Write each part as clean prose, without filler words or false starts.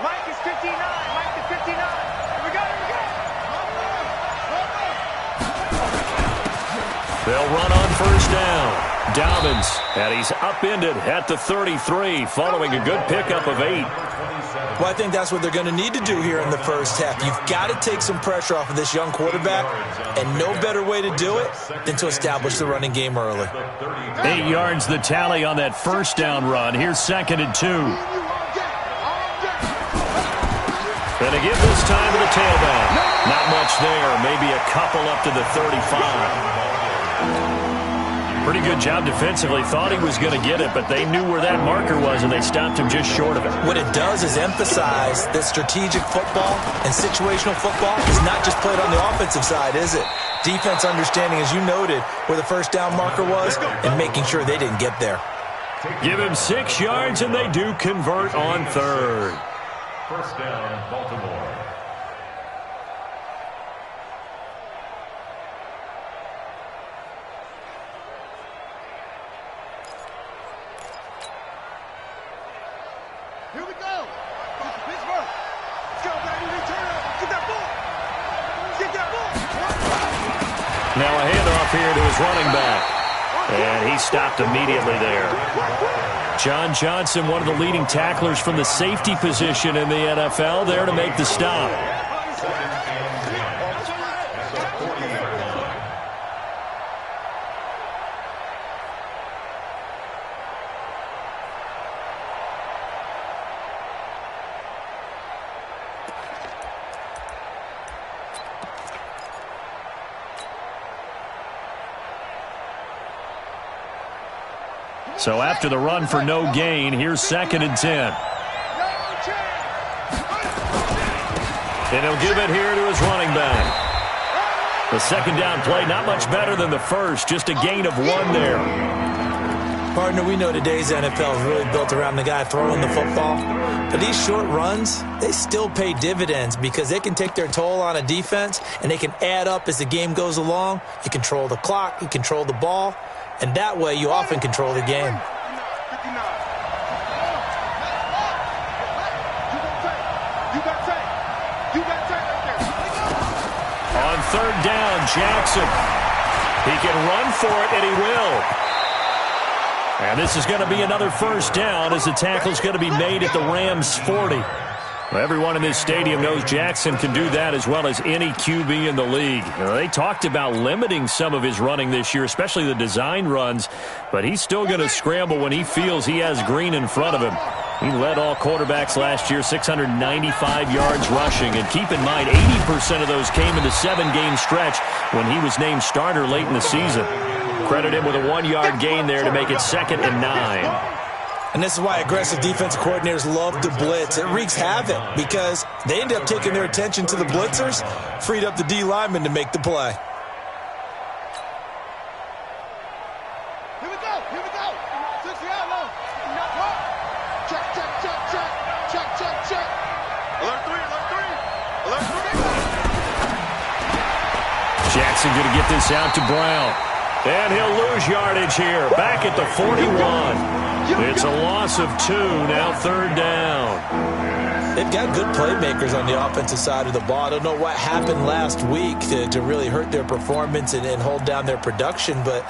Mike is 59. Mike is 59. Here we go. They'll run on first down. Dobbins, and he's upended at the 33, following a good pickup of 8. Well, I think that's what they're going to need to do here in the first half. You've got to take some pressure off of this young quarterback, and no better way to do it than to establish the running game early. 8 yards the tally on that first down run. Here's 2nd and 2. And a give this time to the tailback. Not much there. Maybe a couple up to the 35. Pretty good job defensively. Thought he was going to get it, but they knew where that marker was, and they stopped him just short of it. What it does is emphasize that strategic football and situational football is not just played on the offensive side, is it? Defense understanding, as you noted, where the first down marker was and making sure they didn't get there. Give him 6 yards, and they do convert on 3rd. First down, Baltimore. Here we go. Pittsburgh. Let's go, baby. Return it. Get that ball. Get that ball. Now a handoff here to his running back. And he stopped immediately there. John Johnson, one of the leading tacklers from the safety position in the NFL, there to make the stop. So after the run for no gain, here's 2nd and 10. And he'll give it here to his running back. The second down play, not much better than the first, just a gain of 1 there. Partner, we know today's NFL is really built around the guy throwing the football. But these short runs, they still pay dividends because they can take their toll on a defense, and they can add up as the game goes along. You control the clock, you control the ball. And that way, you often control the game. On 3rd down, Jackson. He can run for it, and he will. And this is going to be another first down as the tackle's going to be made at the Rams' 40. Well, everyone in this stadium knows Jackson can do that as well as any QB in the league. They talked about limiting some of his running this year, especially the design runs, but he's still going to scramble when he feels he has green in front of him. He led all quarterbacks last year, 695 yards rushing. And keep in mind, 80% of those came in the 7-game stretch when he was named starter late in the season. Credit him with a 1-yard gain there to make it 2nd and 9. And this is why aggressive defensive coordinators love to blitz. It wreaks havoc because they end up taking their attention to the blitzers, freed up the D lineman to make the play. Here we go. Here we go. 60 out low. Check, check, check, check. Check, check, check. Alert 3, alert 3. Alert 3. Jackson going to get this out to Brown. And he'll lose yardage here. Back at the 41. It's a loss of 2, now 3rd down. They've got good playmakers on the offensive side of the ball. I don't know what happened last week to really hurt their performance and hold down their production, but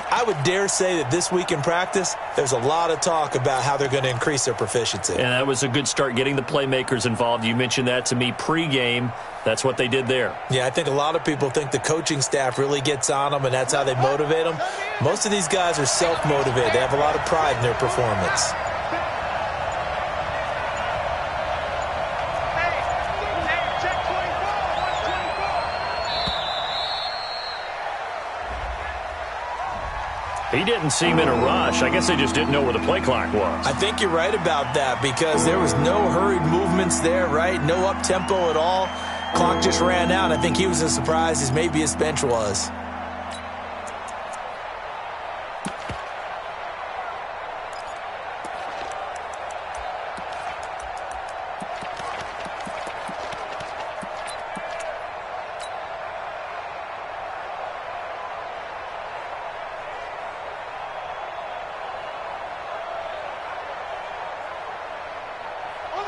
I would dare say that this week in practice, there's a lot of talk about how they're going to increase their proficiency. And that was a good start, getting the playmakers involved. You mentioned that to me pregame. That's what they did there. Yeah, I think a lot of people think the coaching staff really gets on them, and that's how they motivate them. Most of these guys are self-motivated. They have a lot of pride in their performance. He didn't seem in a rush. I guess they just didn't know where the play clock was. I think you're right about that because there was no hurried movements there, right? No up-tempo at all. Clock just ran out. I think he was as surprised as maybe his bench was.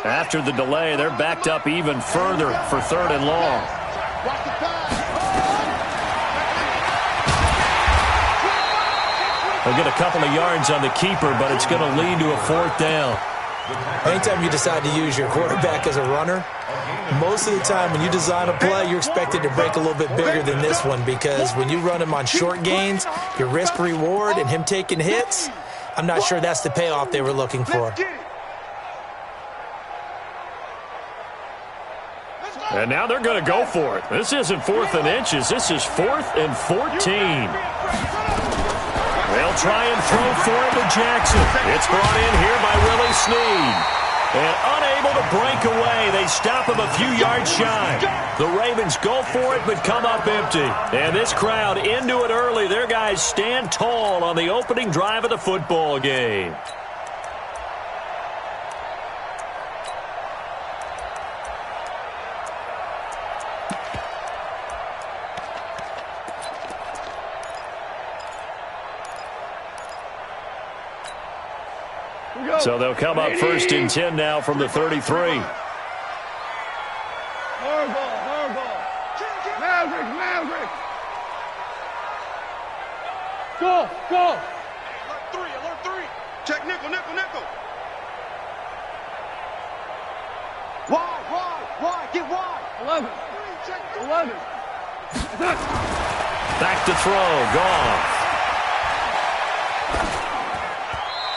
After the delay, they're backed up even further for 3rd and long. Watch the pass. They'll get a couple of yards on the keeper, but it's going to lead to a 4th down. Anytime you decide to use your quarterback as a runner, most of the time when you design a play, you're expected to break a little bit bigger than this one, because when you run him on short gains, your risk-reward and him taking hits, I'm not sure that's the payoff they were looking for. And now they're going to go for it. This isn't 4th and inches. This is 4th and 14. They'll try and throw for it to Jackson. It's brought in here by Willie Snead. And unable to break away, they stop him a few yards shy. The Ravens go for it but come up empty. And this crowd into it early. Their guys stand tall on the opening drive of the football game. So they'll come up 1st and 10 now from the 33. Hardball. Maverick. Go. Alert 3. Check nickel. Wide. Get wide. 11. Back to throw. Gone.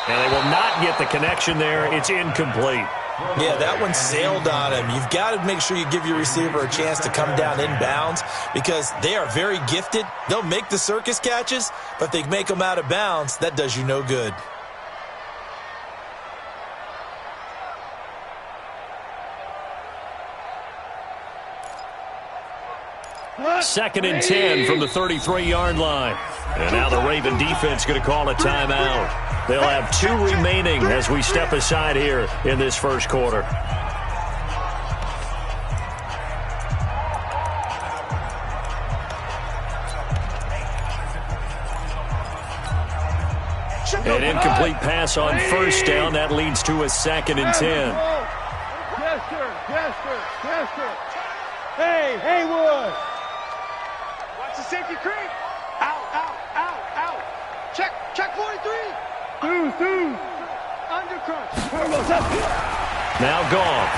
And they will not get the connection there. It's incomplete. Yeah, that one sailed on him. You've got to make sure you give your receiver a chance to come down inbounds, because they are very gifted. They'll make the circus catches, but if they make them out of bounds, that does you no good. Second and 10 from the 33-yard line. And now the Raven defense going to call a timeout. They'll have 2 remaining as we step aside here in this first quarter. An incomplete pass on 1st down. That leads to a 2nd and 10. Gesture. Hey, Haywood. Watch the safety creep. Out. Check 43. Two. Undercrunch. Now gone.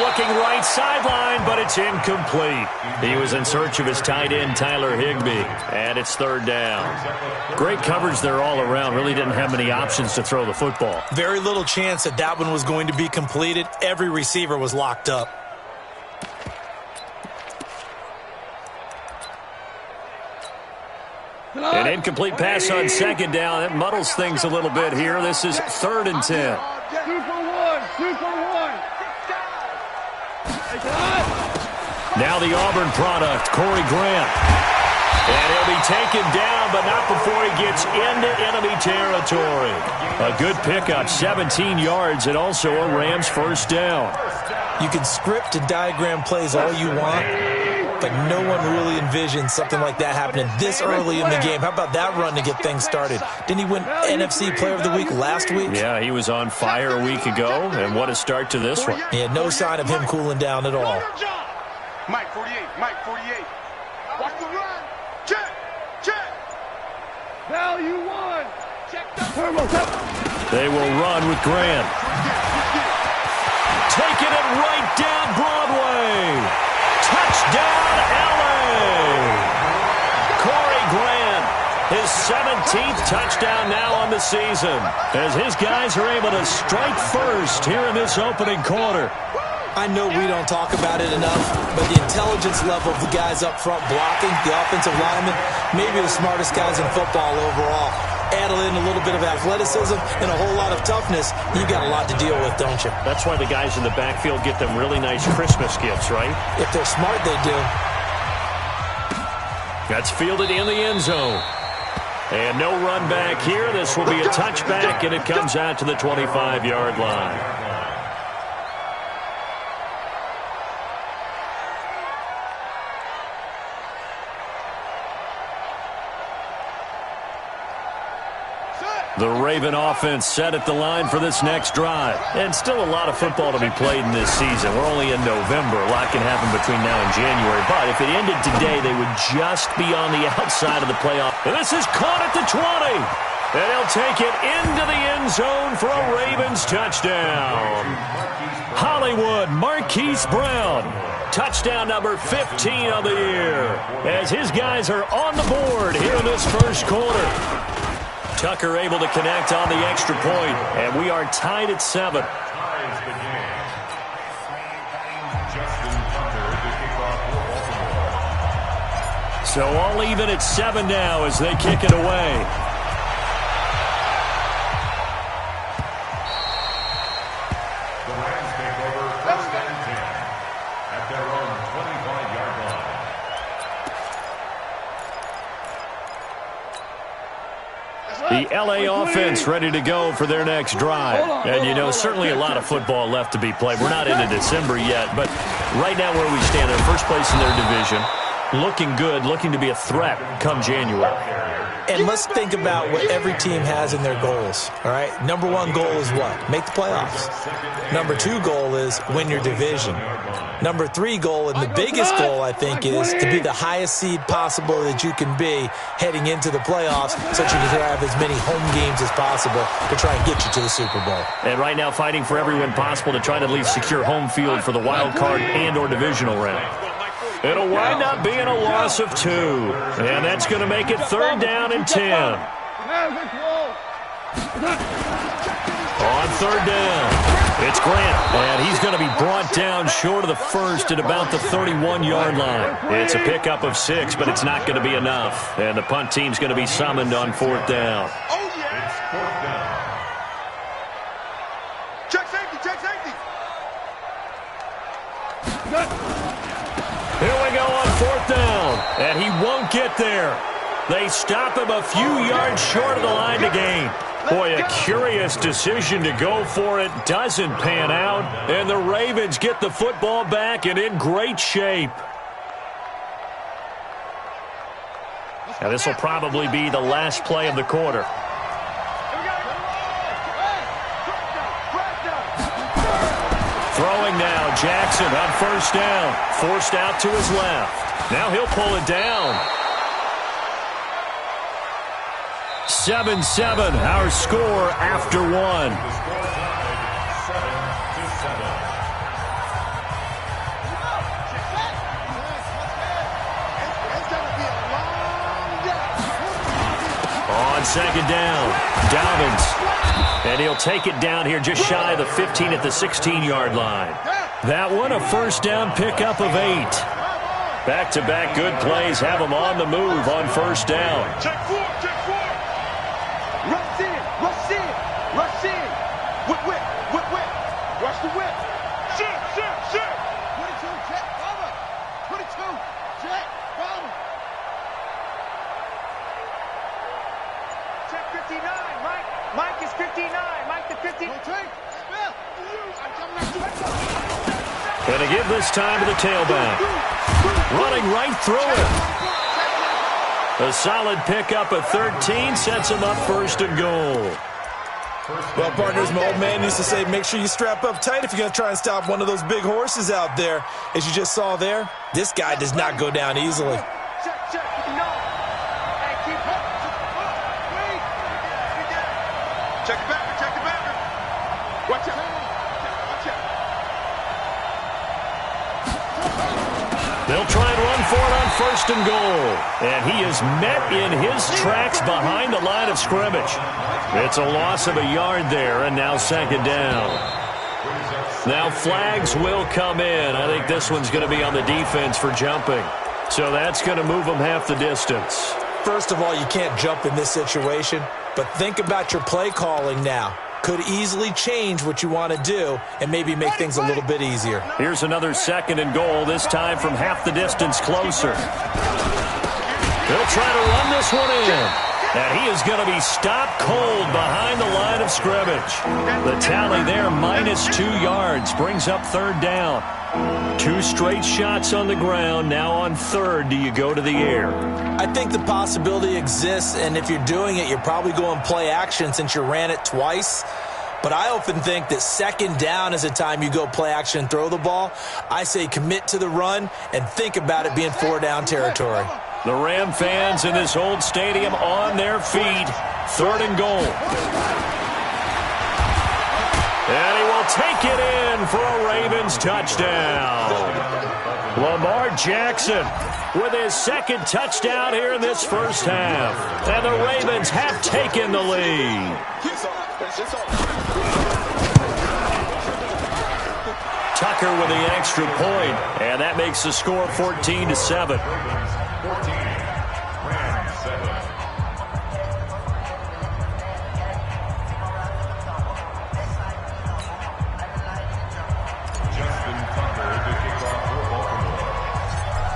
Looking right sideline, but it's incomplete. He was in search of his tight end, Tyler Higbee, and it's 3rd down. Great coverage there all around. Really didn't have many options to throw the football. Very little chance that one was going to be completed. Every receiver was locked up. An incomplete pass on 2nd down. That muddles things a little bit here. This is 3rd and 10. 2 for 1. Now the Auburn product, Corey Grant. And he'll be taken down, but not before he gets into enemy territory. A good pickup, 17 yards, and also a Rams 1st down. You can script and diagram plays all you want, but no one really envisioned something like that happening this early in the game. How about that run to get things started? Didn't he win NFC Player of the Week last week? Yeah, he was on fire a week ago, and what a start to this one. Yeah, no sign of him cooling down at all. Mike 48. Watch the run. Check. Value 1. Check the turbo. They will run with Grant. Taking it right down Broadway. Touchdown, L.A. Corey Grant, his 17th touchdown now on the season, as his guys are able to strike first here in this opening quarter. I know we don't talk about it enough, but the intelligence level of the guys up front blocking, the offensive linemen, maybe the smartest guys in football overall. Add in a little bit of athleticism and a whole lot of toughness, you got a lot to deal with, don't you? That's why the guys in the backfield get them really nice Christmas gifts, right? If they're smart, they do. That's fielded in the end zone. And no run back here. This will be a touchback, and it comes out to the 25-yard line. Set. The Raven offense set at the line for this next drive. And still a lot of football to be played in this season. We're only in November. A lot can happen between now and January. But if it ended today, they would just be on the outside of the playoff. And this is caught at the 20. And he'll take it into the end zone for a Ravens touchdown. Hollywood Marquise Brown. Touchdown number 15 of the year. As his guys are on the board here in this first quarter. Tucker able to connect on the extra point, and we are tied at 7. So all even at 7 now as they kick it away. The Rams take over 1st and 10 at their own 25-yard line. The L.A. offense ready to go for their next drive. And, you know, certainly a lot of football left to be played. We're not into December yet, but right now where we stand, they're first place in their division. Looking good, looking to be a threat come January. And let's think about what every team has in their goals, all right? Number 1 goal is what? Make the playoffs. Number 2 goal is win your division. Number 3 goal, and the biggest goal, I think, is to be the highest seed possible that you can be heading into the playoffs so that you can have as many home games as possible to try and get you to the Super Bowl. And right now fighting for every win possible to try to at least secure home field for the wild card and or divisional round. It'll wind up being a loss of 2. And that's going to make it 3rd down and 10. On 3rd down. It's Grant, and he's going to be brought down short of the first at about the 31-yard line. It's a pickup of 6, but it's not going to be enough. And the punt team's going to be summoned on 4th down. Oh, yeah. It's 4th down. Check safety, check safety. Here we go on 4th down, and he won't get there. They stop him a few yards short of the line to gain. Boy, a curious decision to go for it. Doesn't pan out, and the Ravens get the football back and in great shape. Now, this will probably be the last play of the quarter. Throwing now, Jackson on 1st down. Forced out to his left. Now he'll pull it down. 7-7, our score after 1. On 2nd down, Dobbins. And he'll take it down here just shy of the 15 at the 16-yard line. That one a 1st down pickup of 8. Back-to-back good plays have him on the move on 1st down. Check 4, check 4. Rush in, rush in, rush in. Whip, whip, whip, whip. Rush the whip. Shit, shit, shit. 22, check, cover. 22, check, cover. Check 59, Mike. Mike is 59. Mike the 50. Going to give this time to the tailback. Running right through it. A solid pickup of 13 sets him up 1st and goal. Well, partners, my old man used to say, make sure you strap up tight if you're going to try and stop one of those big horses out there. As you just saw there, this guy does not go down easily. Check, check, no. Hey, keep up. Wait. Check the backer, check the backer. Watch out. Watch out. They'll try and run for it on 1st and goal. And he is met in his tracks behind the line of scrimmage. It's a loss of a yard there, and now 2nd down. Now flags will come in. I think this one's going to be on the defense for jumping. So that's going to move them half the distance. First of all, you can't jump in this situation, but think about your play calling now. Could easily change what you want to do and maybe make things a little bit easier. Here's another 2nd and goal, this time from half the distance closer. He'll try to run this one in. And he is going to be stopped cold behind the line of scrimmage. The tally there, -2 yards, brings up third down. 2 straight shots on the ground. Now on third, do you go to the air? I think the possibility exists, and if you're doing it, you're probably going play action since you ran it twice. But I often think that second down is the time you go play action and throw the ball. I say commit to the run and think about it being 4-down territory. The Ram fans in this old stadium on their feet. Third and goal. And he will take it in for a Ravens touchdown. Lamar Jackson with his second touchdown here in this first half. And the Ravens have taken the lead. Tucker with the extra point, and that makes the score 14-7.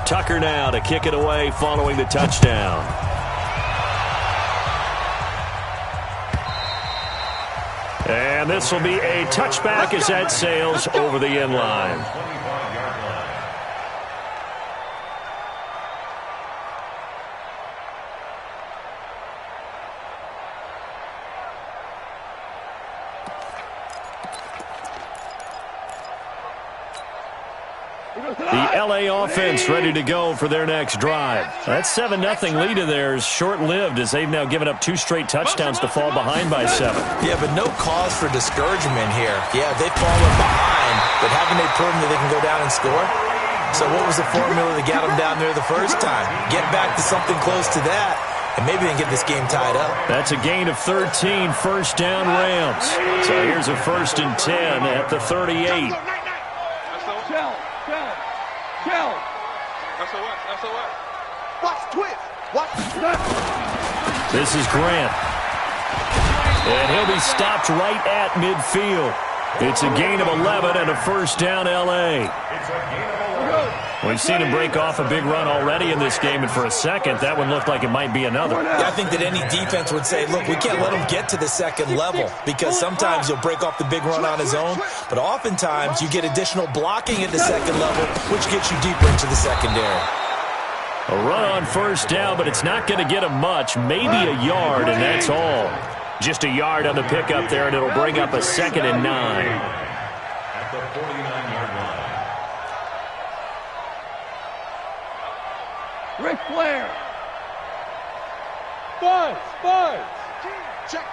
Tucker now to kick it away following the touchdown. And this will be a touchback as that sails over the end line. The LA offense ready to go for their next drive. That 7-0 lead of theirs short-lived as they've now given up 2 straight touchdowns to fall behind by 7. Yeah, but no cause for discouragement here. Yeah, they've fallen behind, but haven't they proven that they can go down and score? So what was the formula that got them down there the first time? Get back to something close to that, and maybe they can get this game tied up. That's a gain of 13, first down Rams. So here's a 1st and 10 at the 38. Kill. That's a what? Watch twist. Watch. This is Grant. And he'll be stopped right at midfield. It's a gain of 11 and a first down L.A. We've seen him break off a big run already in this game, and for a second, that one looked like it might be another. Yeah, I think that any defense would say, look, we can't let him get to the second level because sometimes he'll break off the big run on his own, but oftentimes you get additional blocking at the second level, which gets you deeper into the secondary. A run on first down, but it's not going to get him much, maybe a yard, and that's all. Just a yard on the pickup there, and it'll bring up a 2nd and 9. At the 49-yard line. Ric Flair. Buzz. Check.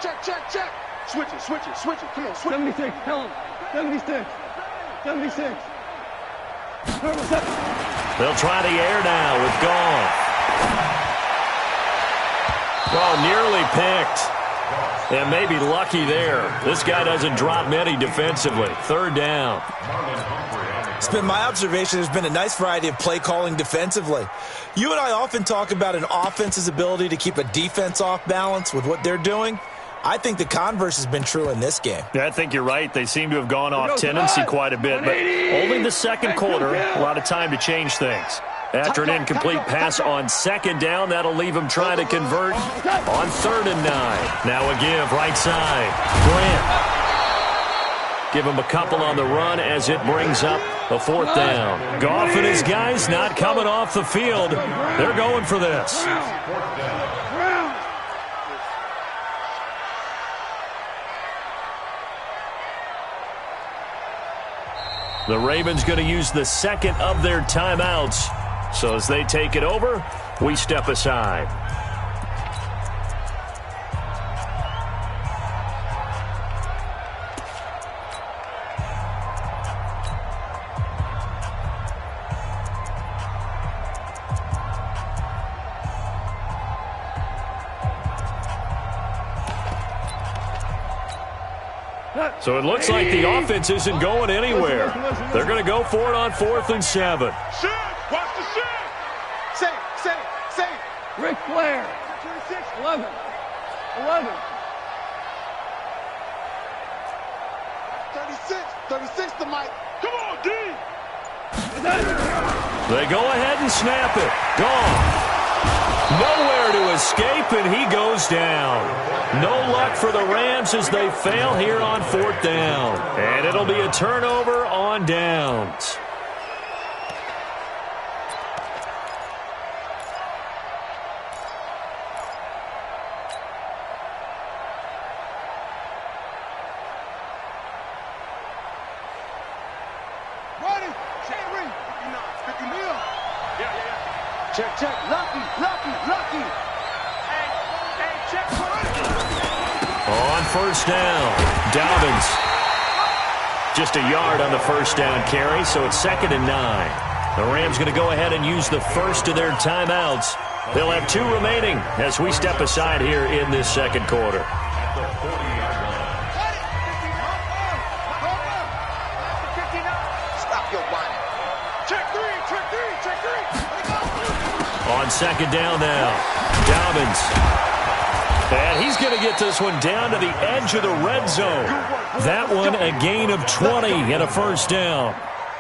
Switch it. Come on, switch it. 76, tell him. 76. They'll try the air now with Goff. Oh, nearly picked. And maybe lucky there. This guy doesn't drop many defensively. Third down. It's been my observation there's been a nice variety of play calling defensively. You and I often talk about an offense's ability to keep a defense off balance with what they're doing. I think the converse has been true in this game. Yeah, I think you're right. They seem to have gone off tendency quite a bit, but only the second quarter, a lot of time to change things. After an incomplete pass on second down, that'll leave him trying to convert on 3rd and 9. Now a give, right side. Grant. Give him a couple on the run as it brings up a 4th down. Goff and his guys not coming off the field. They're going for this. The Ravens going to use the second of their timeouts. So as they take it over, we step aside. So it looks like the offense isn't going anywhere. They're going to go for it on 4th and 7. Shit! Watch the shit! Say! Ric Flair. 26, 11. 36 to Mike. Come on, D! They go ahead and snap it. Gone. Nowhere to escape, and he goes down. No luck for the Rams as they fail here on 4th down. And it'll be a turnover on downs. Check, check, lucky. Hey, check. On 1st down, Dobbins. Just a yard on the 1st down carry, so it's 2nd and 9. The Rams going to go ahead and use the first of their timeouts. They'll have 2 remaining as we step aside here in this 2nd quarter. Stop your whining. Check three. On 2nd down now, Dobbins. And he's going to get this one down to the edge of the red zone. That one a gain of 20 and a 1st down.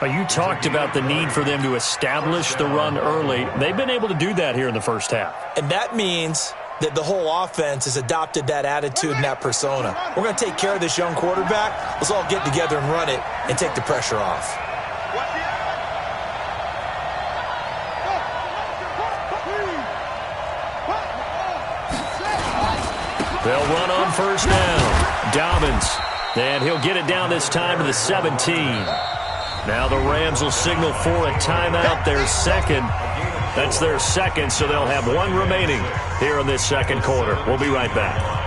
You talked about the need for them to establish the run early. They've been able to do that here in the 1st half. And that means that the whole offense has adopted that attitude and that persona. We're going to take care of this young quarterback. Let's all get together and run it and take the pressure off. They'll run on 1st down. Dobbins. And he'll get it down this time to the 17. Now the Rams will signal for a timeout, their 2nd. That's their 2nd, so they'll have 1 remaining here in this 2nd quarter. We'll be right back.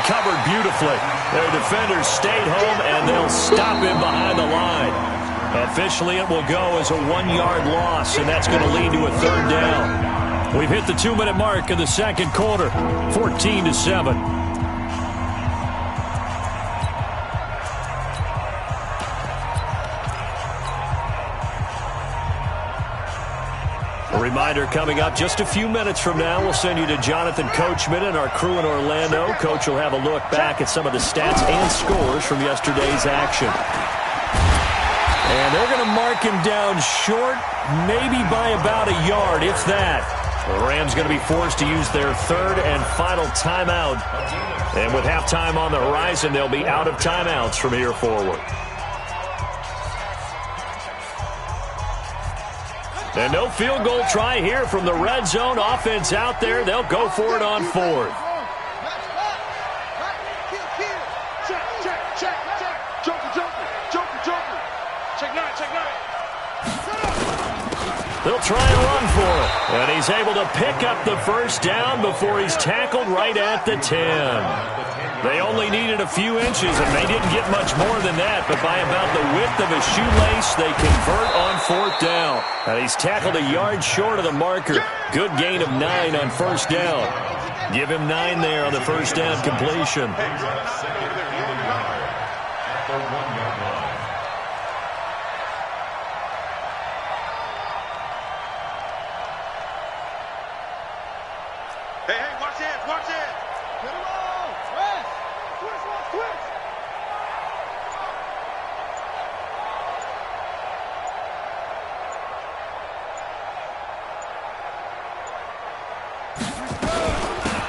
Covered beautifully. Their defenders stayed home, and they'll stop him behind the line. Officially, it will go as a 1-yard loss, and that's going to lead to a 3rd down. We've hit the 2-minute mark of the 2nd quarter, 14-7. A reminder coming up just a few minutes from now, we'll send you to Jonathan Coachman and our crew in Orlando. Coach will have a look back at some of the stats and scores from yesterday's action. And they're going to mark him down short, maybe by about a yard, if that. The Rams going to be forced to use their 3rd and final timeout. And with halftime on the horizon, they'll be out of timeouts from here forward. And no field goal try here from the red zone. Offense out there. They'll go for it on 4th. They'll try and run for it. And he's able to pick up the 1st down before he's tackled right at the 10. They only needed a few inches, and they didn't get much more than that. But by about the width of a shoelace, they convert on 4th down. And he's tackled a yard short of the marker. Good gain of 9 on 1st down. Give him 9 there on the 1st down completion. Hey, watch it. Get him on. Twist.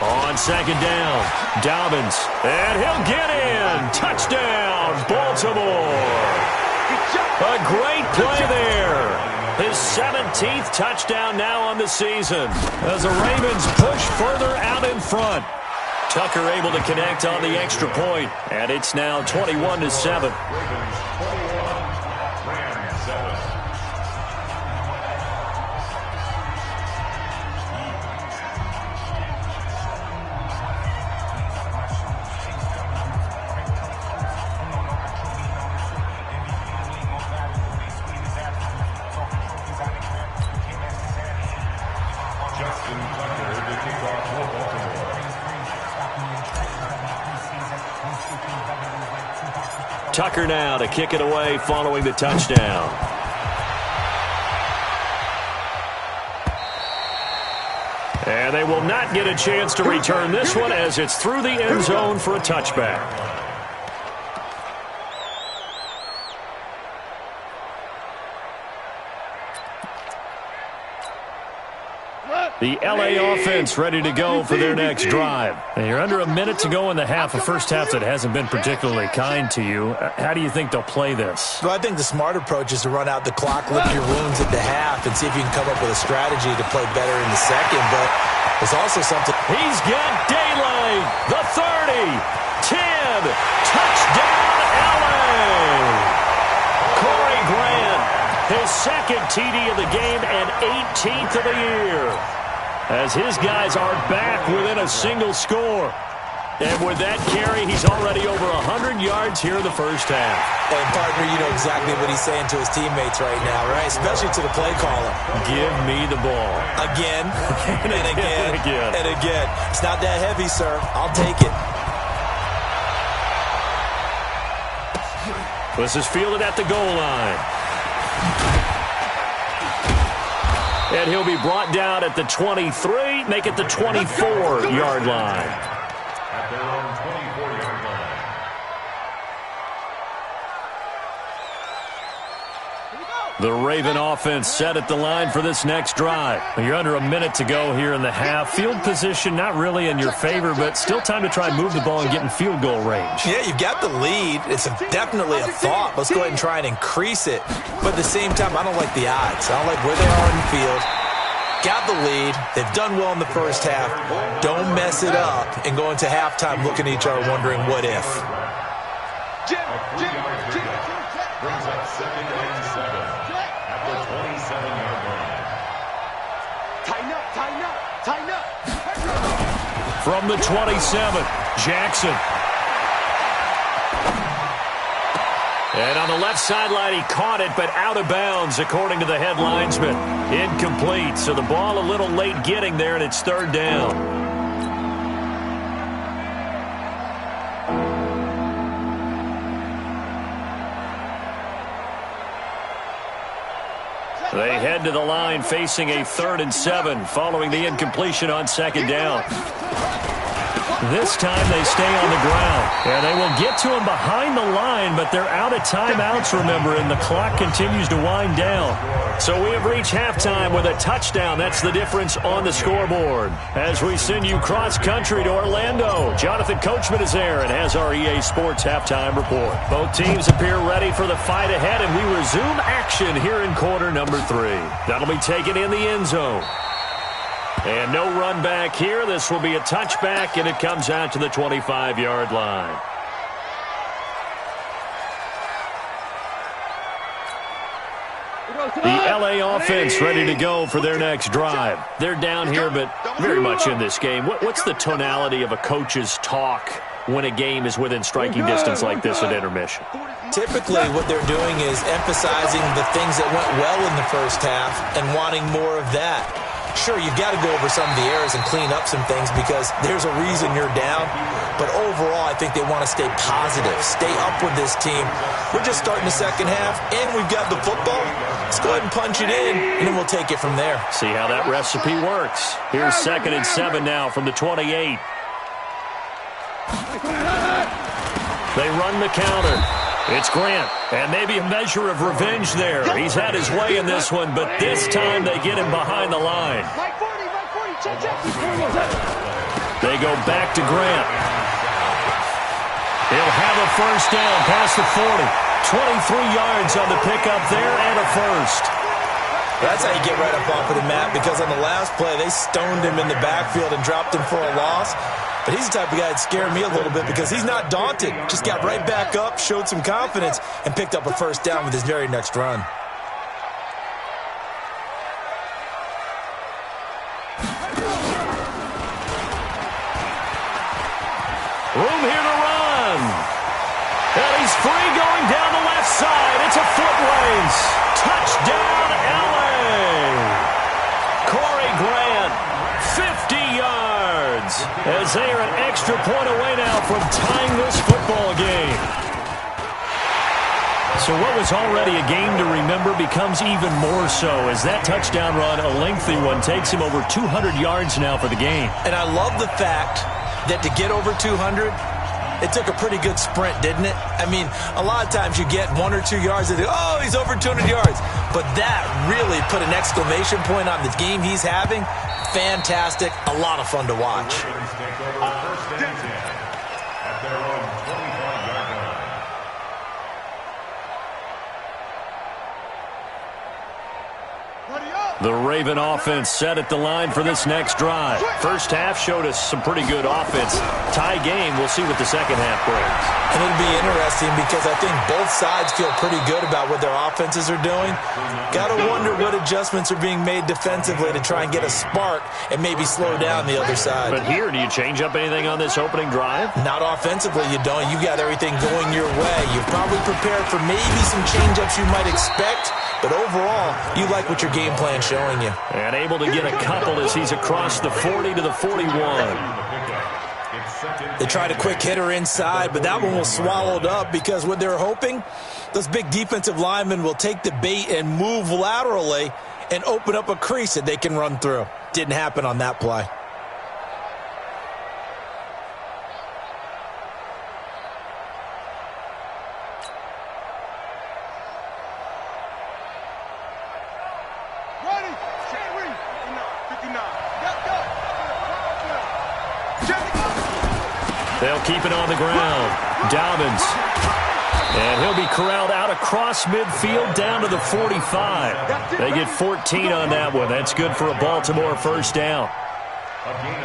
On 2nd down, Dobbins, and he'll get in. Touchdown, Baltimore. A great play there. His 17th touchdown now on the season as the Ravens push further out in front. Tucker able to connect on the extra point, and it's now 21-7. Justin Tucker to kick off for Baltimore. Tucker now to kick it away following the touchdown. And they will not get a chance to return this one as it's through the end zone for a touchback. The LA offense ready to go for their next drive. And you're under a minute to go in the half, a first half that hasn't been particularly kind to you. How do you think they'll play this? Well, I think the smart approach is to run out the clock, lick your wounds at the half, and see if you can come up with a strategy to play better in the second. But there's also something. He's got daylight. The 30, 10, touchdown LA. Corey Grant, his second TD of the game and 18th of the year. As his guys are back within a single score. And with that carry, he's already over 100 yards here in the first half. And, partner, you know exactly what he's saying to his teammates right now, right? Especially to the play caller. Give me the ball. Again, and again, and again. It's not that heavy, sir. I'll take it. This is fielded at the goal line. And he'll be brought down at the 23, make it the 24-yard line. At their own 24-yard line. The Raven offense set at the line for this next drive. You're under a minute to go here in the half. Field position not really in your favor, but still time to try and move the ball and get in field goal range. Yeah, you've got the lead. It's definitely a thought. Let's go ahead and try and increase it. But at the same time, I don't like the odds. I don't like where they are in the field. Got the lead. They've done well in the first half. Don't mess it up and go into halftime looking at each other wondering what if. Brings up 2nd and 7 at the 27-yard line. Tighten up, tighten up, tighten up. From the 27, Jackson. And on the left sideline, he caught it, but out of bounds, according to the head linesman. Incomplete, so the ball a little late getting there, and it's 3rd down. They head to the line facing a 3rd and 7 following the incompletion on 2nd down. This time they stay on the ground. And they will get to him behind the line, but they're out of timeouts, remember, and the clock continues to wind down. So we have reached halftime with a touchdown. That's the difference on the scoreboard. As we send you cross-country to Orlando, Jonathan Coachman is there and has our EA Sports halftime report. Both teams appear ready for the fight ahead, and we resume action here in quarter number 3. That'll be taken in the end zone. And no run back here. This will be a touchback, and it comes out to the 25-yard line. The LA offense ready to go for their next drive. They're down here, but very much in this game. What's the tonality of a coach's talk when a game is within striking distance like this at intermission? Typically, what they're doing is emphasizing the things that went well in the first half and wanting more of that. Sure, you've got to go over some of the errors and clean up some things because there's a reason you're down. But overall, I think they want to stay positive, stay up with this team. We're just starting the second half, and we've got the football. Let's go ahead and punch it in, and then we'll take it from there. See how that recipe works. Here's 2nd and 7 now from the 28. They run the counter. It's Grant, and maybe a measure of revenge there. He's had his way in this one, but this time they get him behind the line. They go back to Grant. He'll have a first down past the 40. 23 yards on the pickup there and a first. That's how you get right up off of the mat, because on the last play, they stoned him in the backfield and dropped him for a loss. But he's the type of guy that scared me a little bit because he's not daunted. Just got right back up, showed some confidence, and picked up a first down with his very next run. Room here to run. And he's free going down the left side. It's a foot race. Touchdown, LA. Corey Grant, as they are an extra point away now from tying this football game. So what was already a game to remember becomes even more so as that touchdown run, a lengthy one, takes him over 200 yards now for the game. And I love the fact that to get over 200, it took a pretty good sprint, didn't it? I mean, a lot of times you get 1 or 2 yards and oh, he's over 200 yards. But that really put an exclamation point on the game he's having. Fantastic. A lot of fun to watch. The Raven offense set at the line for this next drive. First half showed us some pretty good offense. Tie game, we'll see what the second half brings. And it'll be interesting because I think both sides feel pretty good about what their offenses are doing. Got to wonder what adjustments are being made defensively to try and get a spark and maybe slow down the other side. But here, do you change up anything on this opening drive? Not offensively, you don't. You got everything going your way. You've probably prepared for maybe some change-ups you might expect. But overall, you like what your game plan's showing you. And able to get a couple as he's across the 40 to the 41. They tried a quick hitter inside, but that one was swallowed up because what they're hoping, those big defensive linemen will take the bait and move laterally and open up a crease that they can run through. Didn't happen on that play. They'll keep it on the ground. Dobbins. And he'll be corralled out across midfield down to the 45. They get 14 on that one. That's good for a Baltimore first down.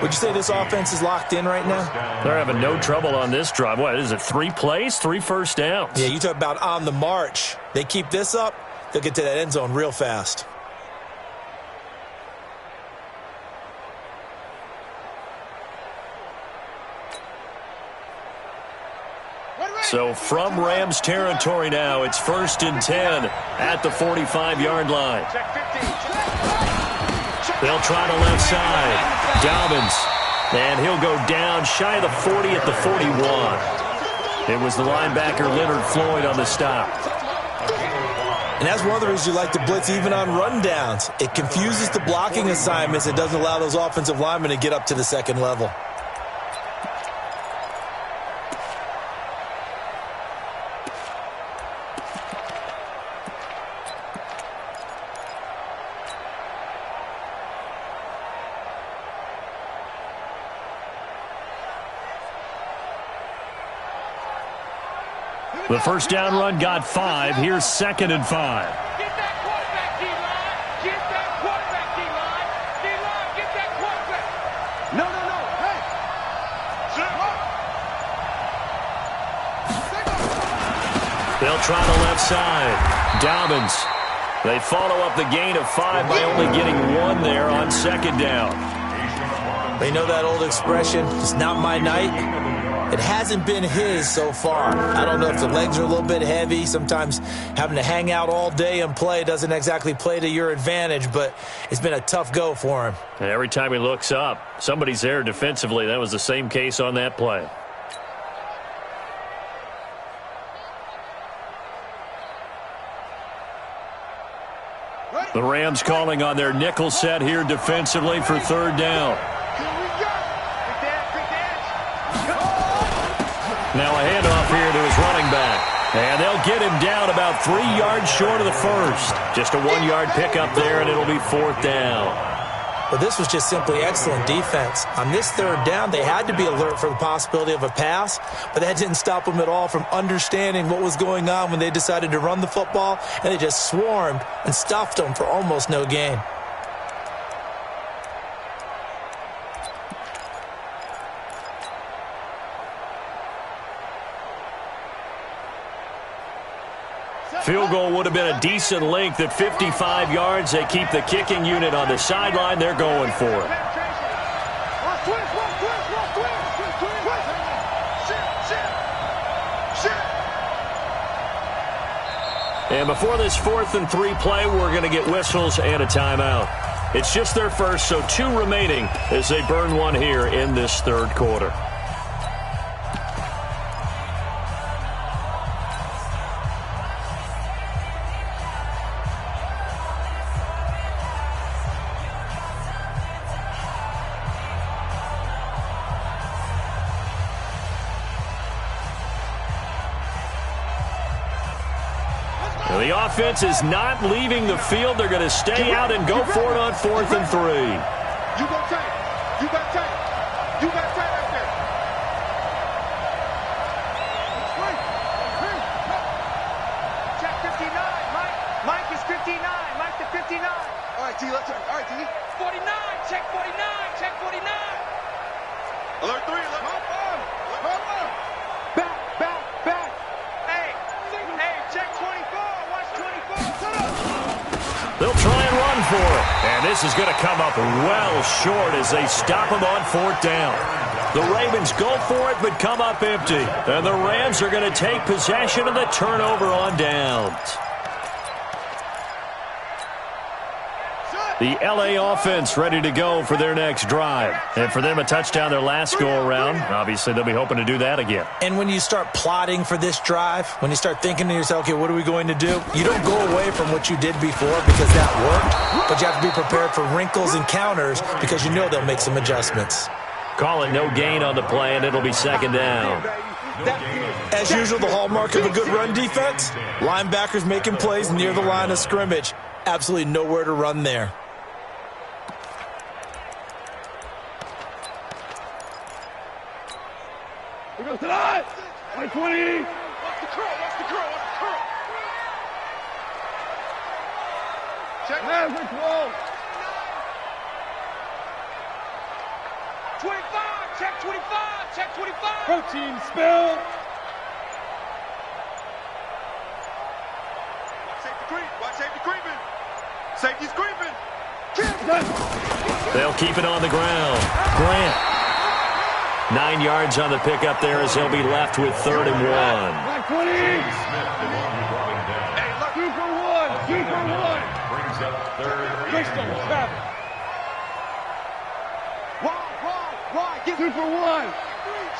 Would you say this offense is locked in right now? They're having no trouble on this drive. What is it, 3 plays, 3 first downs? Yeah, you talk about on the march. They keep this up, they'll get to that end zone real fast. So from Rams territory now, it's 1st and 10 at the 45-yard line. They'll try to left side. Dobbins. And he'll go down shy of the 40 at the 41. It was the linebacker Leonard Floyd on the stop. And that's one of the reasons you like to blitz even on rundowns. It confuses the blocking assignments. It doesn't allow those offensive linemen to get up to the second level. The first down run got 5. Here's 2nd and 5. Get that quarterback, D-line. Get that quarterback, D-line. D-line, get that quarterback. No. Hey. They'll try the left side. Dobbins. They follow up the gain of 5 by only getting 1 there on 2nd down. They know that old expression, it's not my night. It hasn't been his so far. I don't know if the legs are a little bit heavy. Sometimes having to hang out all day and play doesn't exactly play to your advantage, but it's been a tough go for him. And every time he looks up, somebody's there defensively. That was the same case on that play. The Rams calling on their nickel set here defensively for 3rd down. Now a handoff here to his running back. And they'll get him down about 3 yards short of the first. Just a 1-yard pickup there, and it'll be 4th down. But this was just simply excellent defense. On this 3rd down, they had to be alert for the possibility of a pass, but that didn't stop them at all from understanding what was going on when they decided to run the football, and they just swarmed and stuffed them for almost no gain. Field goal would have been a decent length at 55 yards. They keep the kicking unit on the sideline. They're going for it. And before this 4th and 3 play, we're going to get whistles and a timeout. It's just their first, so 2 remaining as they burn one here in this third quarter. The offense is not leaving the field. They're going to stay out and go for it on 4th and 3. You go tight. You got tight. You got tight right there. Check 59. Mike is 59. Mike to 59. All right, D, let's turn. All right, D. 49. Check 49. Check 49. Alert 3. Alert 1. Back. Hey, check 24. They'll try and run for it. And this is going to come up well short as they stop him on 4th down. The Ravens go for it but come up empty. And the Rams are going to take possession of the turnover on downs. The LA offense ready to go for their next drive. And for them, a touchdown their last go-around. Obviously, they'll be hoping to do that again. And when you start plotting for this drive, when you start thinking to yourself, okay, what are we going to do? You don't go away from what you did before because that worked, but you have to be prepared for wrinkles and counters because you know they'll make some adjustments. Call it no gain on the play, and it'll be 2nd down. As usual, the hallmark of a good run defense, linebackers making plays near the line of scrimmage. Absolutely nowhere to run there. Here goes tonight. 20. Watch the curl. Check. Hands are closed. 25. Check 25. Check 25. Protein spill. Watch safety creeping. Safety's creeping. They'll keep it on the ground. Grant. 9 yards on the pickup there as they'll be left with 3rd and 1. Black 20. Hey, look. 2 for 1. 2 for 1. Brings up 3rd. Crystal, traffic. Wide. Get 2 for 1.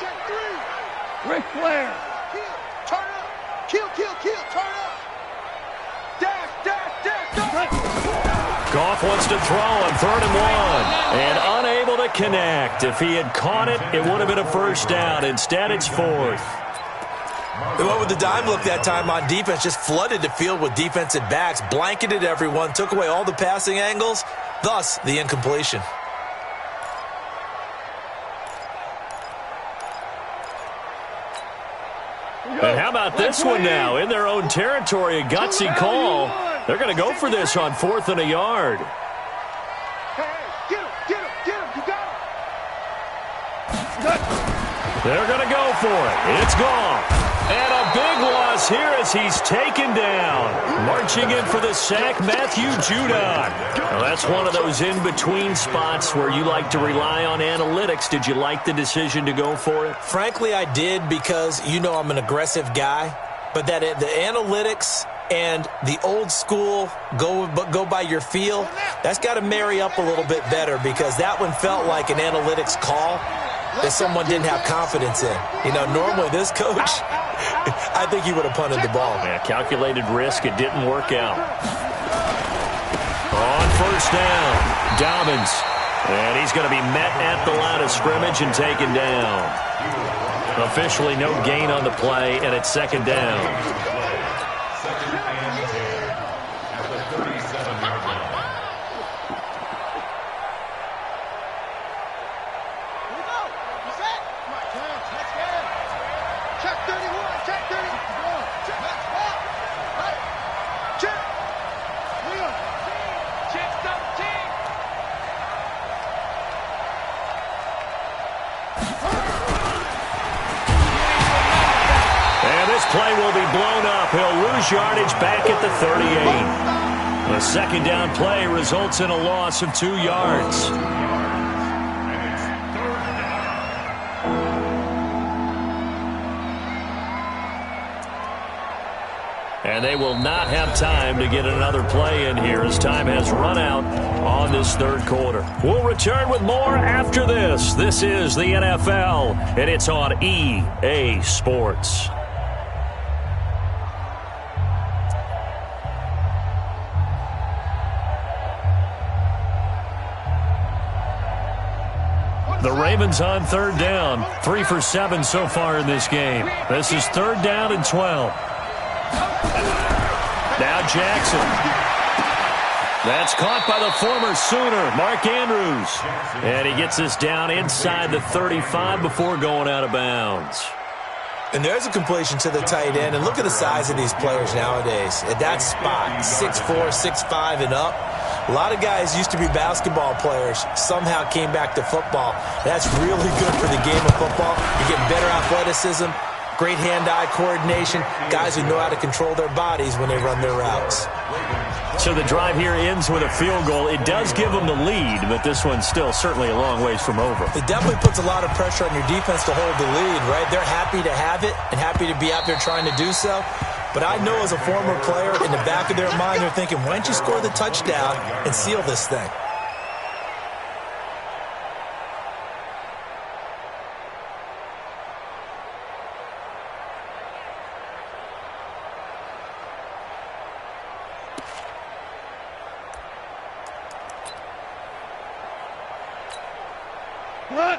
Check 3. Ric Flair. Kill. Turn up. Kill. Turn up. Dash. Goff wants to throw on 3rd and 1. And unable to connect. If he had caught it, it would have been a 1st down. Instead, it's 4th. They went with the dime look that time on defense, just flooded the field with defensive backs, blanketed everyone, took away all the passing angles, thus the incompletion. And how about this one now? In their own territory, a gutsy call. They're going to go for this on 4th and a yard. Hey, get him. You got him. They're going to go for it. It's gone. And a big loss here as he's taken down. Marching in for the sack, Matthew Judon. Now that's one of those in-between spots where you like to rely on analytics. Did you like the decision to go for it? Frankly, I did because you know I'm an aggressive guy. But that the analytics and the old school go by your feel, that's got to marry up a little bit better because that one felt like an analytics call that someone didn't have confidence in. You know, normally this coach, I think he would have punted the ball. Yeah, calculated risk. It didn't work out. On 1st down, Dobbins. And he's going to be met at the line of scrimmage and taken down. Officially no gain on the play, and it's 2nd down. 2nd and 10 at the 37-yard line. Here we go. You set? Come on, let's go. Check 31. Check 31. Check. Right. Check. Leon. Check 17. And this play will be blown up. He'll lose yardage back at the 38. The 2nd down play results in a loss of 2 yards. And it's 3rd down. 3 And they will not have time to get another play in here as time has run out on this third quarter. We'll return with more after this. This is the NFL, and it's on EA Sports. The Ravens on third down, 3 for 7 so far in this game. This is third down and 12. Now Jackson. That's caught by the former Sooner, Mark Andrews. And he gets this down inside the 35 before going out of bounds. And there's a completion to the tight end. And look at the size of these players nowadays. At that spot, 6'4", 6'5", and up. A lot of guys used to be basketball players, somehow came back to football. That's really good for the game of football. You get better athleticism, great hand-eye coordination, guys who know how to control their bodies when they run their routes. So the drive here ends with a field goal. It does give them the lead, but this one's still certainly a long ways from over. It definitely puts a lot of pressure on your defense to hold the lead, right? They're happy to have it and happy to be out there trying to do so. But I know as a former player, in the back of their mind, they're thinking, why don't you score the touchdown and seal this thing?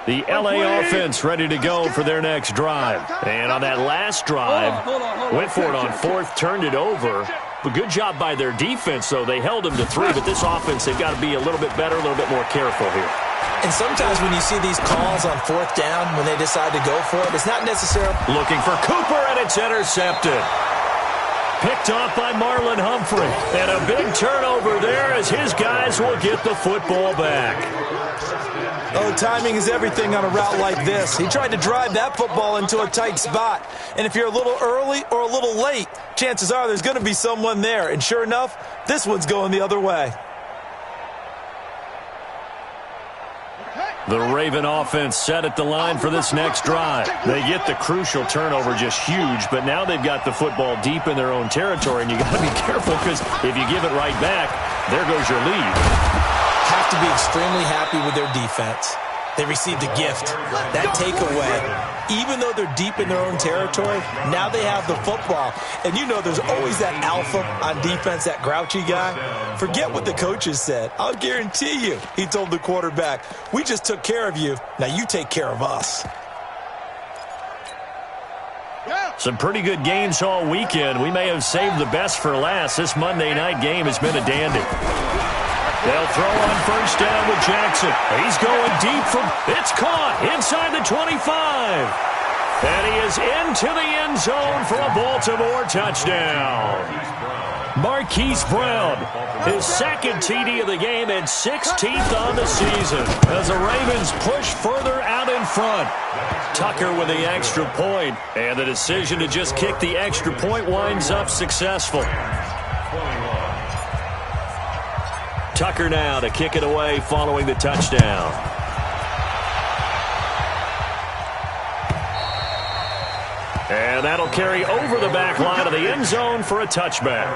The LA offense ready to go for their next drive. And on that last drive, went for it on fourth, turned it over. But good job by their defense, though. They held them to 3, but this offense, they've got to be a little bit better, a little bit more careful here. And sometimes when you see these calls on fourth down, when they decide to go for it, it's not necessarily... Looking for Cooper, and it's intercepted. Picked off by Marlon Humphrey. And a big turnover there as his guys will get the football back. Oh, timing is everything on a route like this. He tried to drive that football into a tight spot. And if you're a little early or a little late, chances are there's going to be someone there. And sure enough, this one's going the other way. The Raven offense set at the line for this next drive. They get the crucial turnover, just huge, but now they've got the football deep in their own territory, and you got to be careful because if you give it right back, there goes your lead. Have to be extremely happy with their defense. They received a gift. That takeaway, even though they're deep in their own territory, now they have the football. And you know there's always that alpha on defense, that grouchy guy. Forget what the coaches said. I'll guarantee you, he told the quarterback, we just took care of you. Now you take care of us. Some pretty good games all weekend. We may have saved the best for last. This Monday night game has been a dandy. They'll throw on first down with Jackson. He's going deep from, it's caught inside the 25. And he is into the end zone for a Baltimore touchdown. Marquise Brown, his second TD of the game and 16th on the season as the Ravens push further out in front. Tucker with the extra point, and the decision to just kick the extra point winds up successful. Tucker now to kick it away following the touchdown. And that'll carry over the back line of the end zone for a touchback.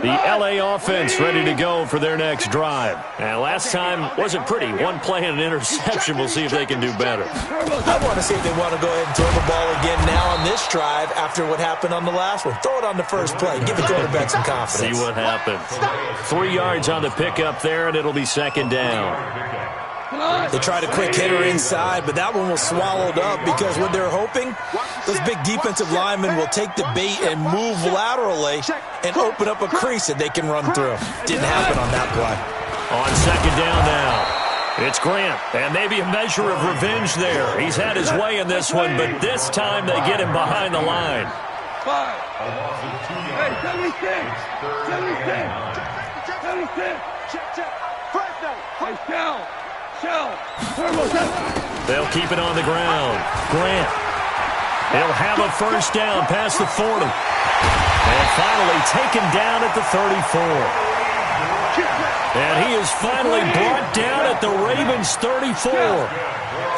The LA offense ready to go for their next drive. And last time wasn't pretty. One play and an interception. We'll see if they can do better. I want to see if they want to go ahead and throw the ball again now on this drive after what happened on the last one. Throw it on the first play. Give the quarterback some confidence. See what happens. 3 yards on the pickup there, and it'll be second down. They tried a quick hitter inside, but that one was swallowed up because what they're hoping, those big defensive linemen will take the bait and move laterally and open up a crease that they can run through. Didn't happen on that play. On second down now, it's Grant, and maybe a measure of revenge there. He's had his way in this one, but this time they get him behind the line. 76. They'll keep it on the ground. Grant He'll have a first down past the 40. And finally taken down at the 34. And he is finally brought down at the Ravens' 34.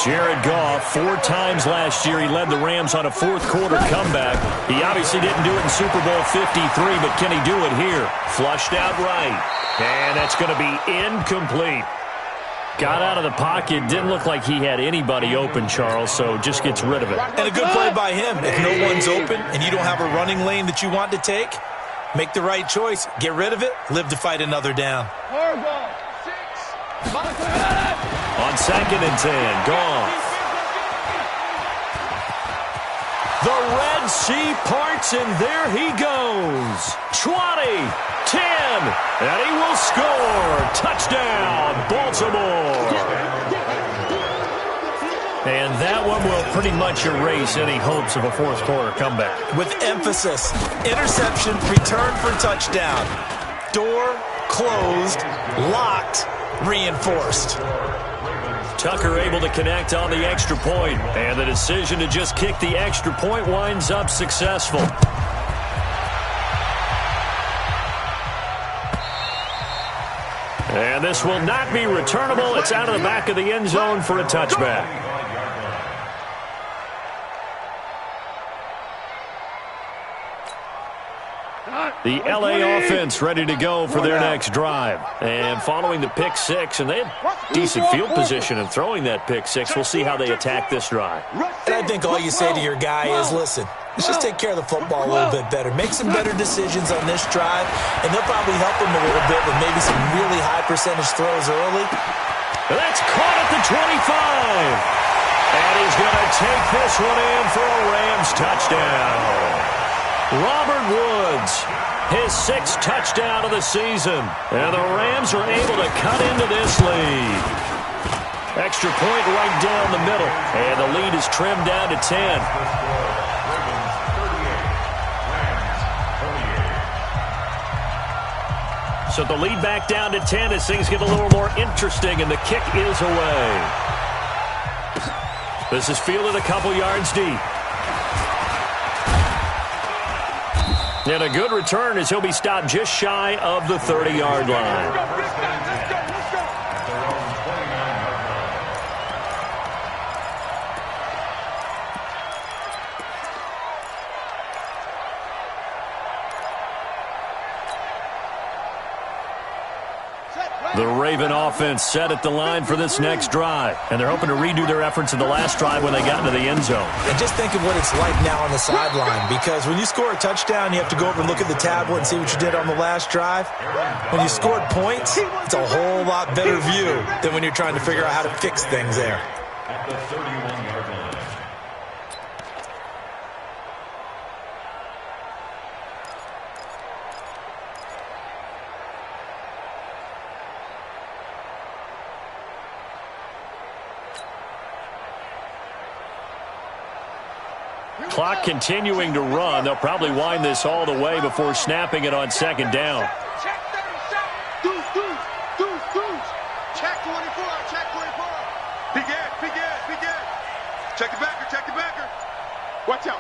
Jared Goff, 4 times last year, he led the Rams on a fourth-quarter comeback. He obviously didn't do it in Super Bowl 53, but can he do it here? Flushed out right. And that's going to be incomplete. Got out of the pocket, didn't look like he had anybody open, Charles, so just gets rid of it. And a good play by him. If no one's open and you don't have a running lane that you want to take, make the right choice. Get rid of it. Live to fight another down. On 2nd and 10, Goff. The Red Sea parts, and there he goes. 20, 10, and he will score. Touchdown, Baltimore. And that one will pretty much erase any hopes of a fourth-quarter comeback. With emphasis, interception, return for touchdown. Door closed, locked, reinforced. Tucker able to connect on the extra point, and the decision to just kick the extra point winds up successful. And this will not be returnable. It's out of the back of the end zone for a touchback. The L.A. offense ready to go for their next drive. And following the pick six, and they had decent field position in throwing that pick six. We'll see how they attack this drive. And I think all you say to your guy is, listen, let's just take care of the football a little bit better. Make some better decisions on this drive, and they'll probably help him a little bit with maybe some really high percentage throws early. That's caught at the 25. And he's going to take this one in for a Rams touchdown. Robert Woods, his 6th touchdown of the season. And the Rams are able to cut into this lead. Extra point right down the middle. And the lead is trimmed down to 10. So the lead back down to 10 as things get a little more interesting, and the kick is away. This is fielded a couple yards deep. And a good return as he'll be stopped just shy of the 30-yard line. The Raven offense set at the line for this next drive. And they're hoping to redo their efforts in the last drive when they got into the end zone. And just think of what it's like now on the sideline. Because when you score a touchdown, you have to go over and look at the tablet and see what you did on the last drive. When you scored points, it's a whole lot better view than when you're trying to figure out how to fix things there. At the 31-yard line. Clock continuing to run. They'll probably wind this all the way before snapping it on 2nd down. Check 30 seconds. Check 24. Check 24. Big ass. Check the backer. Watch out.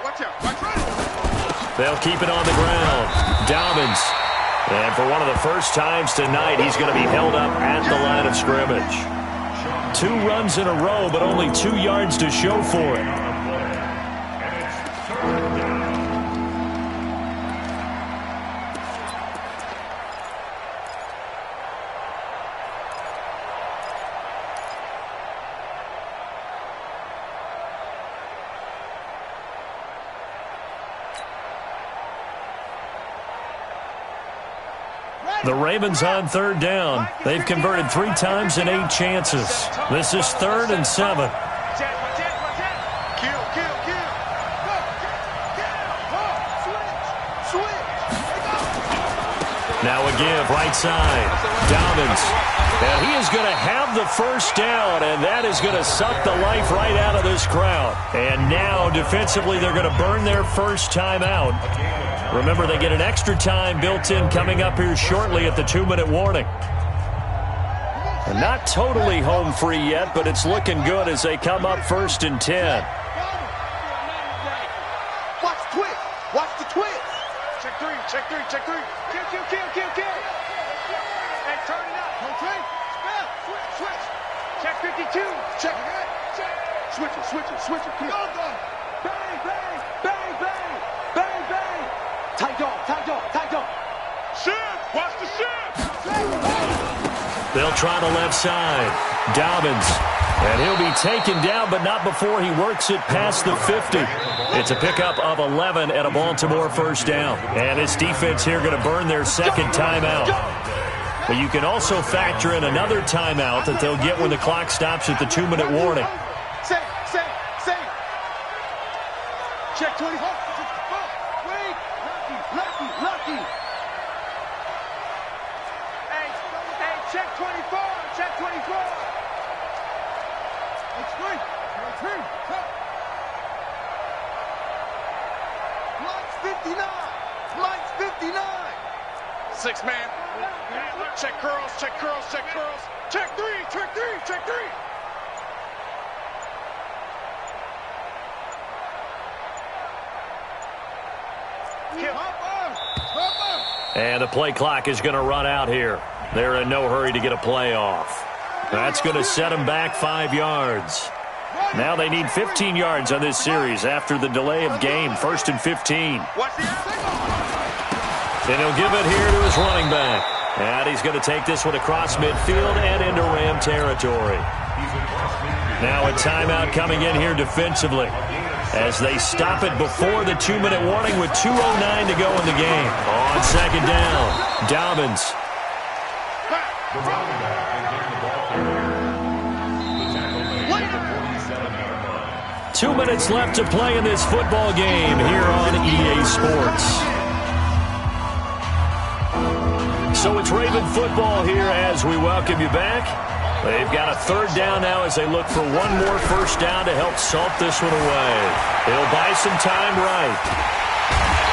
They'll keep it on the ground. Dobbins. And for one of the first times tonight, he's going to be held up at the line of scrimmage. 2 runs in a row, but only 2 yards to show for it. The Ravens on 3rd down. They've converted 3 times in 8 chances. This is 3rd and 7. Now a give, right side. Dobbins. And he is going to have the first down, and that is going to suck the life right out of this crowd. And now, defensively, they're going to burn their first time out. Remember, they get an extra time built in coming up here shortly at the 2-minute warning. And not totally home free yet, but it's looking good as they come up 1st and 10. Check three. Kill. Hey, turn it up. Spin. Switch. Check 52. Check. Switch it. Come on. Bang. Tight dog. Shift. Watch the shift. They'll try the left side. Dobbins. And he'll be taken down, but not before he works it past the 50. It's a pickup of 11 and a Baltimore first down. And this defense here going to burn their second timeout. But you can also factor in another timeout that they'll get when the clock stops at the 2-minute warning. Say. Check 24. Wait. Lucky. Hey, check 24. Mike's 59. 6 man. Check curls. Check three. And the play clock is going to run out here. They're in no hurry to get a play off. That's going to set them back 5 yards. Now they need 15 yards on this series after the delay of game. 1st and 15. And he'll give it here to his running back. And he's going to take this one across midfield and into Ram territory. Now a timeout coming in here defensively as they stop it before the 2-minute warning with 2:09 to go in the game. On second down, Dobbins. The running back is getting the ball carrier. The tackle made at the 47-yard line. 2 minutes left to play in this football game here on EA Sports. So it's Raven football here as we welcome you back. They've got a 3rd down now as they look for one more first down to help salt this one away. They'll buy some time right.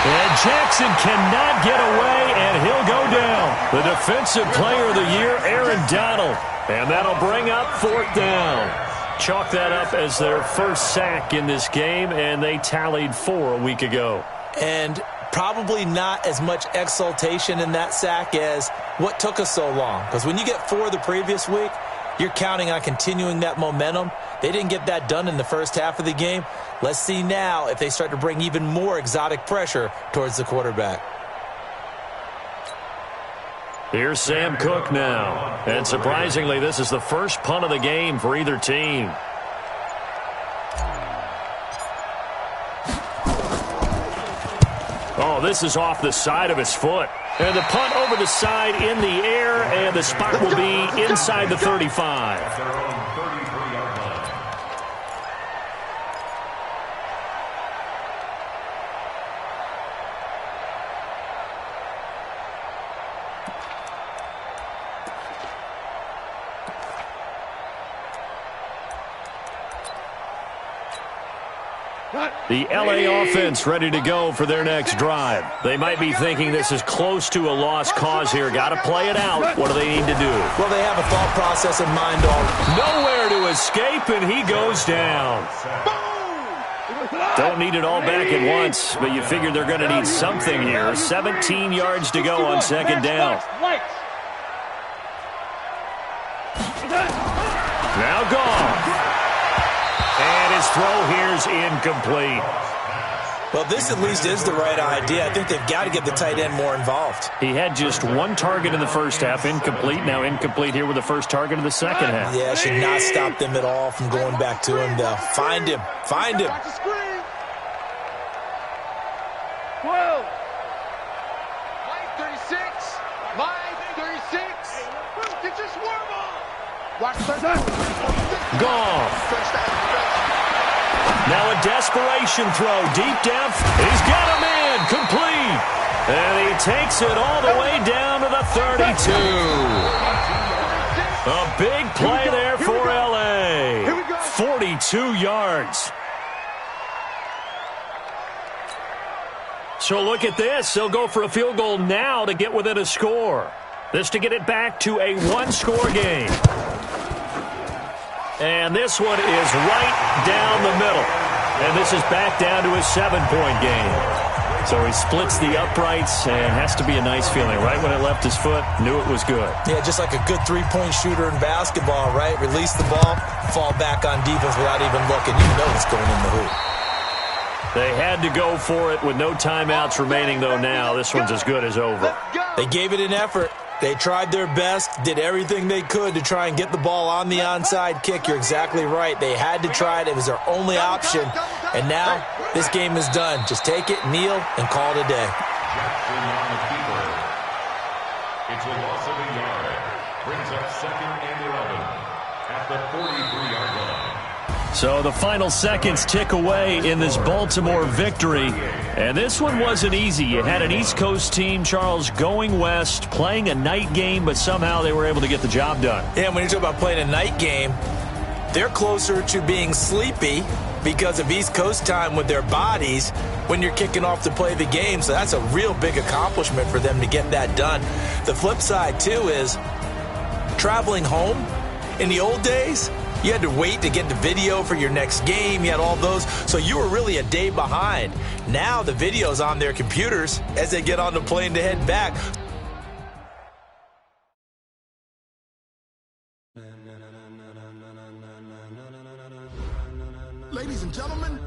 And Jackson cannot get away, and he'll go down. The Defensive Player of the Year, Aaron Donald. And that'll bring up 4th down. Chalk that up as their first sack in this game, and they tallied 4 a week ago. And probably not as much exultation in that sack as what took us so long. Because when you get 4 the previous week, you're counting on continuing that momentum. They didn't get that done in the first half of the game. Let's see now if they start to bring even more exotic pressure towards the quarterback. Here's Sam Cook now. And surprisingly, this is the first punt of the game for either team. Oh, this is off the side of his foot. And the punt over the side in the air, and the spot will be inside the 35. Their own 33-yard line. The LA offense ready to go for their next drive. They might be thinking this is close to a lost cause here. Got to play it out. What do they need to do? Well, they have a thought process in mind already. Nowhere to escape, and he goes down. Don't need it all back at once, but you figure they're going to need something here. 17 yards to go on 2nd down. Now gone. And his throw here's incomplete. Well, this at least is the right idea. I think they've got to get the tight end more involved. He had just 1 target in the first half, incomplete. Now incomplete here with the first target of the second half. Yeah, should not stop them at all from going back to him, though. Find him. Find him. 12. Mike 36. Mike 36. Get your swarm on. Watch the Gone. Now a desperation throw deep down. He's got a man complete. And he takes it all the way down to the 32. A big play there for LA. 42 yards. So look at this. They'll go for a field goal now to get within a score. This to get it back to a 1-score game. And this one is right down the middle. And this is back down to a 7-point game. So he splits the uprights and has to be a nice feeling. Right when it left his foot, knew it was good. Yeah, just like a good three-point shooter in basketball, right? Release the ball, fall back on defense without even looking. You know it's going in the hoop. They had to go for it with no timeouts remaining, though, now. This one's as good as over. They gave it an effort. They tried their best, did everything they could to try and get the ball on the onside kick. You're exactly right. They had to try it. It was their only option. And now this game is done. Just take it, kneel, and call it a day. Jackson on the keeper. It's a loss of a yard. Brings up 2nd and 11 at the 43-yard line. So the final seconds tick away in this Baltimore victory. And this one wasn't easy. You had an East Coast team, Charles, going west, playing a night game, but somehow they were able to get the job done. Yeah, when you talk about playing a night game, they're closer to being sleepy because of East Coast time with their bodies when you're kicking off to play the game. So that's a real big accomplishment for them to get that done. The flip side, too, is traveling home. In the old days, you had to wait to get the video for your next game. You had all those. So you were really a day behind. Now the video's on their computers as they get on the plane to head back. Ladies and gentlemen,